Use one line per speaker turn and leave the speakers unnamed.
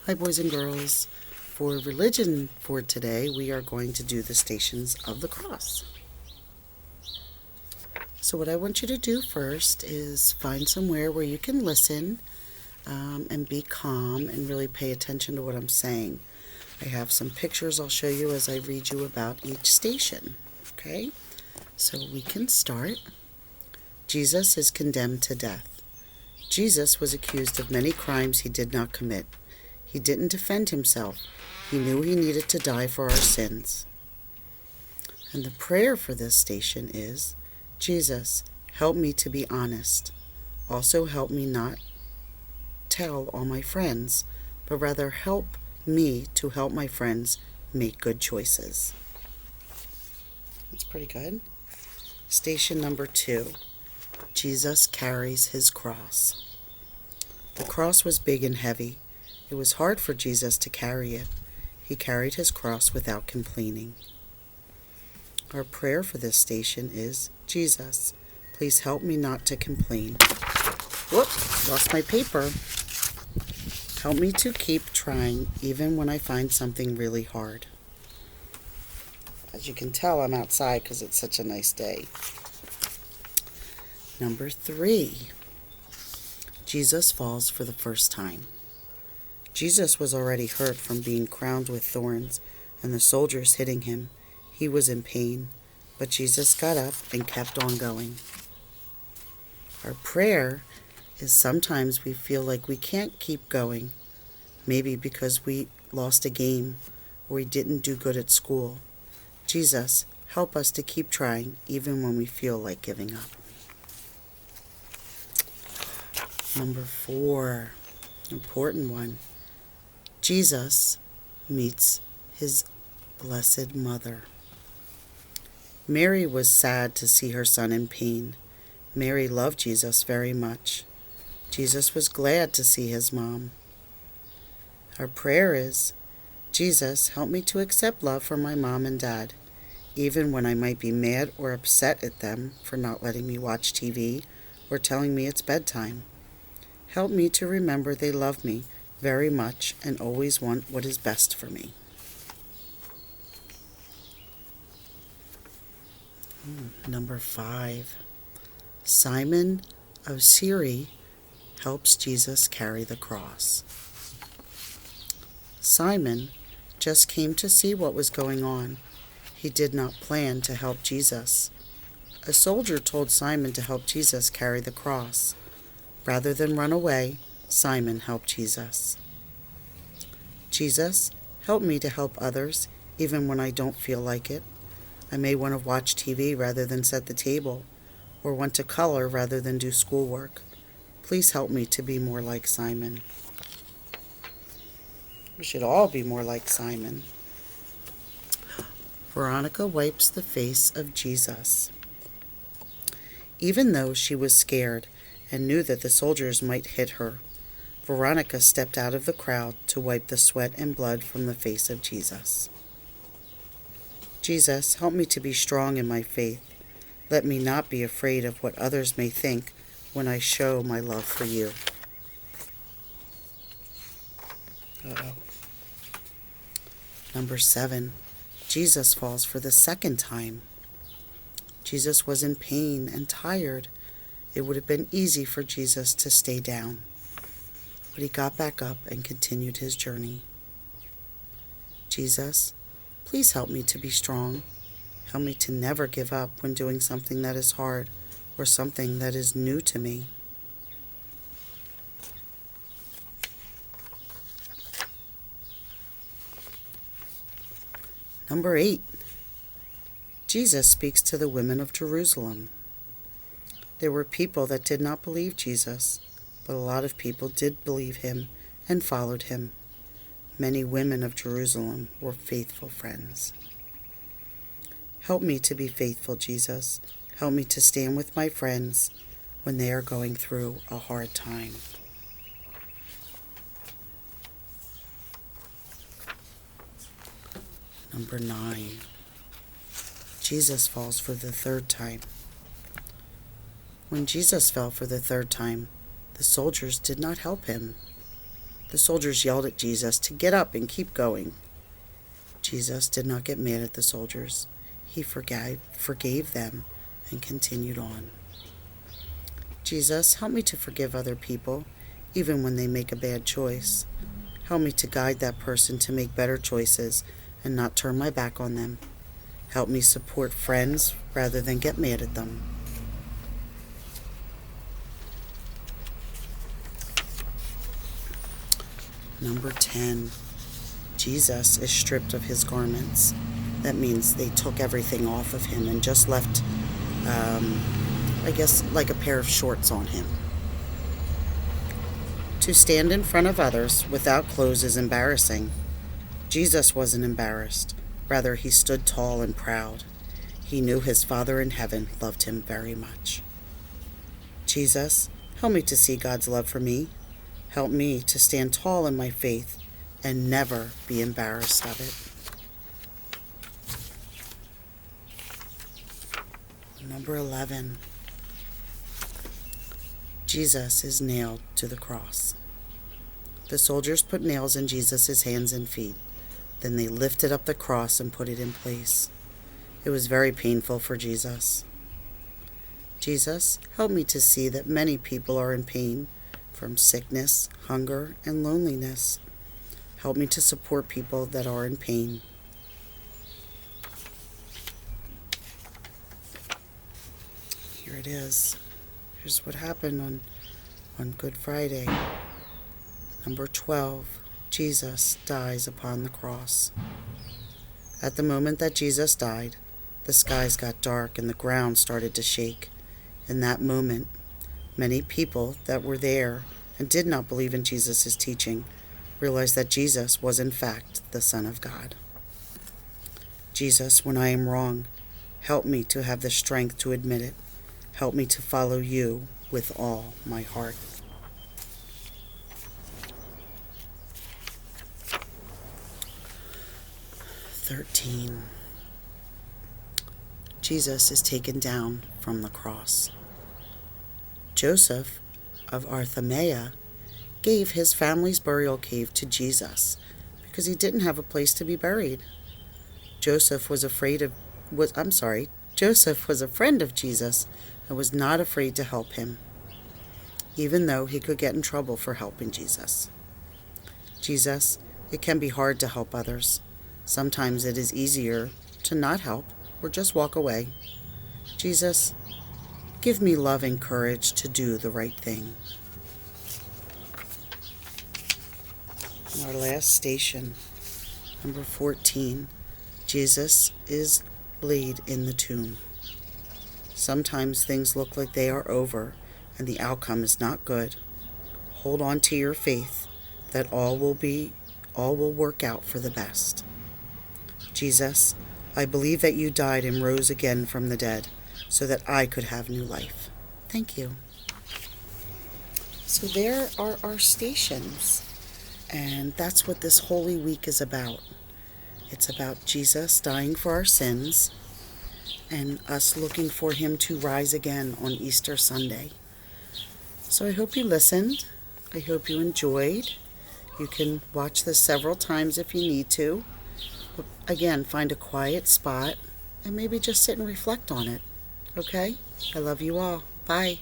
Hi, boys and girls. For religion for today, we are going to do the Stations of the Cross. So what I want you to do first is find somewhere where you can listen and be calm and really pay attention to what I'm saying. I have some pictures I'll show you as I read you about each station. Okay? So we can start. Jesus is condemned to death. Jesus was accused of many crimes he did not commit. He didn't defend himself. He knew he needed to die for our sins. And the prayer for this station is, Jesus, help me to be honest. Also help me not tell all my friends, but rather help me to help my friends make good choices. That's pretty good. Station number 2. Jesus carries his cross. The cross was big and heavy. It was hard for Jesus to carry it. He carried his cross without complaining. Our prayer for this station is, Jesus, please help me not to complain. Whoops, lost my paper. Help me to keep trying even when I find something really hard. As you can tell, I'm outside because it's such a nice day. Number 3, Jesus falls for the first time. Jesus was already hurt from being crowned with thorns and the soldiers hitting him. He was in pain, but Jesus got up and kept on going. Our prayer is sometimes we feel like we can't keep going, maybe because we lost a game or we didn't do good at school. Jesus, help us to keep trying even when we feel like giving up. Number 4, important one. Jesus meets his Blessed Mother. Mary was sad to see her son in pain. Mary loved Jesus very much. Jesus was glad to see his mom. Our prayer is, Jesus, help me to accept love from my mom and dad, even when I might be mad or upset at them for not letting me watch TV or telling me it's bedtime. Help me to remember they love me very much and always want what is best for me. Number 5. Simon of Cyrene helps Jesus carry the cross. Simon just came to see what was going on. He did not plan to help Jesus. A soldier told Simon to help Jesus carry the cross. Rather than run away, Simon helped Jesus. Jesus, help me to help others, even when I don't feel like it. I may want to watch TV rather than set the table, or want to color rather than do schoolwork. Please help me to be more like Simon. We should all be more like Simon. Veronica wipes the face of Jesus. Even though she was scared and knew that the soldiers might hit her, Veronica stepped out of the crowd to wipe the sweat and blood from the face of Jesus. Jesus, help me to be strong in my faith. Let me not be afraid of what others may think when I show my love for you. Number 7, Jesus falls for the second time. Jesus was in pain and tired. It would have been easy for Jesus to stay down, but he got back up and continued his journey. Jesus, please help me to be strong. Help me to never give up when doing something that is hard or something that is new to me. Number 8, Jesus speaks to the women of Jerusalem. There were people that did not believe Jesus, but a lot of people did believe him and followed him. Many women of Jerusalem were faithful friends. Help me to be faithful, Jesus. Help me to stand with my friends when they are going through a hard time. Number 9. Jesus falls for the third time. When Jesus fell for the third time, the soldiers did not help him. The soldiers yelled at Jesus to get up and keep going. Jesus did not get mad at the soldiers. He forgave them and continued on. Jesus, help me to forgive other people, even when they make a bad choice. Help me to guide that person to make better choices and not turn my back on them. Help me support friends rather than get mad at them. Number 10. Jesus is stripped of his garments. That means they took everything off of him and just left, I guess, like a pair of shorts on him. To stand in front of others without clothes is embarrassing. Jesus wasn't embarrassed. Rather, he stood tall and proud. He knew his Father in heaven loved him very much. Jesus, help me to see God's love for me. Help me to stand tall in my faith and never be embarrassed of it. Number 11. Jesus is nailed to the cross. The soldiers put nails in Jesus' hands and feet. Then they lifted up the cross and put it in place. It was very painful for Jesus. Jesus, help me to see that many people are in pain from sickness, hunger, and loneliness. Help me to support people that are in pain. Here it is. Here's what happened on Good Friday. Number 12. Jesus dies upon the cross. At the moment that Jesus died, the skies got dark and the ground started to shake. In that moment, many people that were there and did not believe in Jesus' teaching realized that Jesus was in fact the Son of God. Jesus, when I am wrong, help me to have the strength to admit it. Help me to follow you with all my heart. Jesus is taken down from the cross. Joseph of Arimathea gave his family's burial cave to Jesus because he didn't have a place to be buried. Joseph was a friend of Jesus and was not afraid to help him, even though he could get in trouble for helping Jesus. Jesus, it can be hard to help others. Sometimes it is easier to not help or just walk away. Jesus, give me love and courage to do the right thing. Our last station, number 14, Jesus is laid in the tomb. Sometimes things look like they are over and the outcome is not good. Hold on to your faith that all will work out for the best. Jesus, I believe that you died and rose again from the dead so that I could have new life. Thank you. So there are our stations, and that's what this Holy Week is about. It's about Jesus dying for our sins and us looking for him to rise again on Easter Sunday. So I hope you listened. I hope you enjoyed. You can watch this several times if you need to. Again, find a quiet spot and maybe just sit and reflect on it. Okay? I love you all. Bye.